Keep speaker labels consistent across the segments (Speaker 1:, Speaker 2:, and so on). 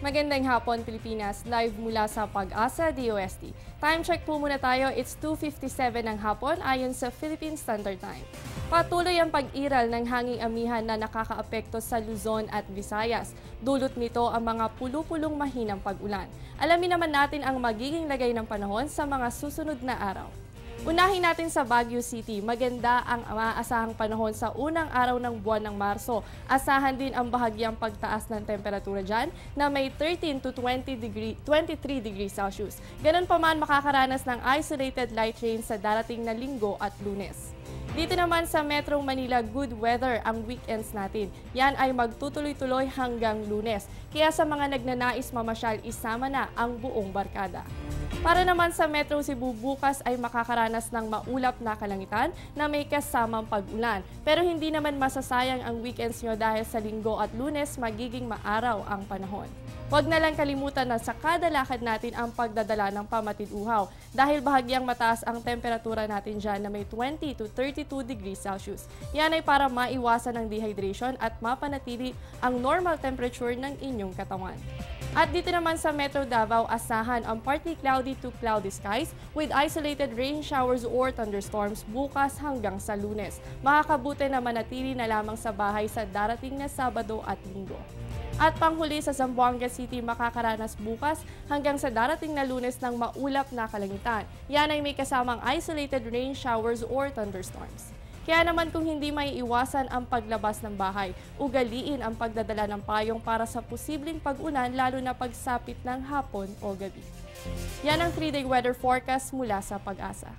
Speaker 1: Magandang hapon, Pilipinas. Live mula sa Pag-asa, DOST. Time check po muna tayo. It's 2:57 ng hapon ayon sa Philippine Standard Time. Patuloy ang pag-iral ng hanging amihan na nakakaapekto sa Luzon at Visayas. Dulot nito ang mga pulupulong mahinang pag-ulan. Alamin naman natin ang magiging lagay ng panahon sa mga susunod na araw. Unahin natin sa Baguio City. Maganda ang maasahang panahon sa unang araw ng buwan ng Marso. Asahan din ang bahagyang pagtaas ng temperatura dyan na may 13 to 23 degrees Celsius. Ganun pa man makakaranas ng isolated light rain sa darating na Linggo at Lunes. Dito naman sa Metro Manila, good weather ang weekends natin. Yan ay magtutuloy-tuloy hanggang Lunes. Kaya sa mga nagnanais mamasyal, isama na ang buong barkada. Para naman sa Metro Cebu, bukas ay makakaranas ng maulap na kalangitan na may kasamang pag-ulan. Pero hindi naman masasayang ang weekends nyo dahil sa Linggo at Lunes magiging maaraw ang panahon. Huwag na lang kalimutan na sa kada lakad natin ang pagdadala ng pamatid-uhaw dahil bahagyang mataas ang temperatura natin dyan na may 20 to 32 degrees Celsius. Yan ay para maiwasan ang dehydration at mapanatili ang normal temperature ng inyong katawan. At dito naman sa Metro Davao, asahan ang partly cloudy to cloudy skies with isolated rain showers or thunderstorms bukas hanggang sa Lunes. Makakabuti na manatili na lamang sa bahay sa darating na Sabado at Linggo. At panghuli sa Zamboanga City, makakaranas bukas hanggang sa darating na Lunes ng maulap na kalangitan. Yan ay may kasamang isolated rain showers or thunderstorms. Kaya naman kung hindi may iwasan ang paglabas ng bahay, ugaliin ang pagdadala ng payong para sa posibleng pag-ulan lalo na pagsapit ng hapon o gabi. Yan ang 3-day weather forecast mula sa Pag-asa.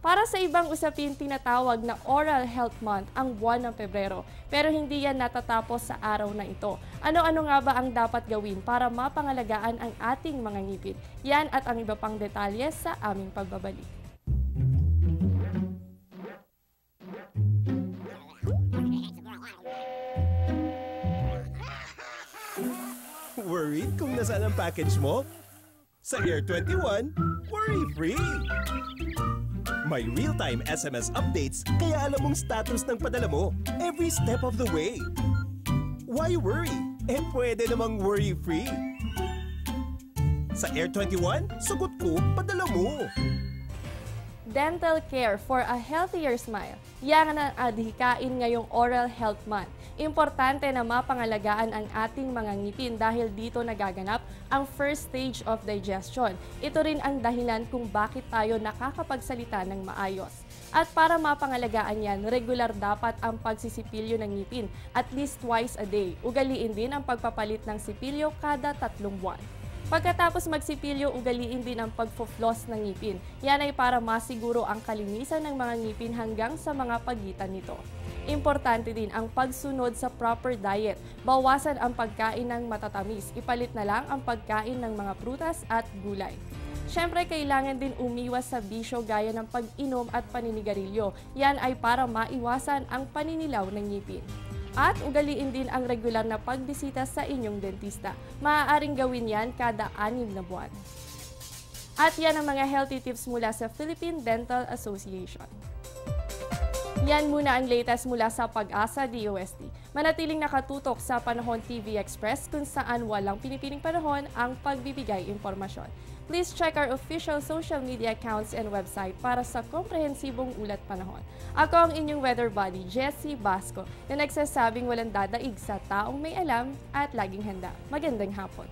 Speaker 1: Para sa ibang usapin, tinatawag na Oral Health Month ang buwan ng Pebrero, pero hindi yan natatapos sa araw na ito. Ano-ano nga ba ang dapat gawin para mapangalagaan ang ating mga ngipin? Yan at ang iba pang detalye sa aming pagbabalik.
Speaker 2: Worried kung nasaan ang package mo? Sa Air 21, worry-free! May real-time SMS updates kaya alam mong status ng padala mo every step of the way. Why worry? Pwede namang worry-free. Sa Air 21, sagot ko, padala mo.
Speaker 1: Dental care for a healthier smile. Yan ang adhikain ngayong Oral Health Month. Importante na mapangalagaan ang ating mga ngipin dahil dito nagaganap ang first stage of digestion. Ito rin ang dahilan kung bakit tayo nakakapagsalita ng maayos. At para mapangalagaan yan, regular dapat ang pagsisipilyo ng ngipin at least twice a day. Ugaliin din ang pagpapalit ng sipilyo kada 3 buwan. Pagkatapos magsipilyo, ugaliin din ang pagfo-floss ng ngipin. Yan ay para masiguro ang kalinisan ng mga ngipin hanggang sa mga pagitan nito. Importante din ang pagsunod sa proper diet. Bawasan ang pagkain ng matatamis. Ipalit na lang ang pagkain ng mga prutas at gulay. Siyempre, kailangan din umiwas sa bisyo gaya ng pag-inom at paninigarilyo. Yan ay para maiwasan ang paninilaw ng ngipin. At ugaliin din ang regular na pagbisita sa inyong dentista. Maaaring gawin yan kada 6 na buwan. At yan ang mga healthy tips mula sa Philippine Dental Association. Yan muna ang latest mula sa Pag-asa, DOST. Manatiling nakatutok sa Panahon TV Express kung saan walang pinipiling panahon ang pagbibigay impormasyon. Please check our official social media accounts and website para sa komprehensibong ulat panahon. Ako ang inyong weather buddy, Jessie Basco, na nagsasabing walang dadaig sa taong may alam at laging handa. Magandang hapon.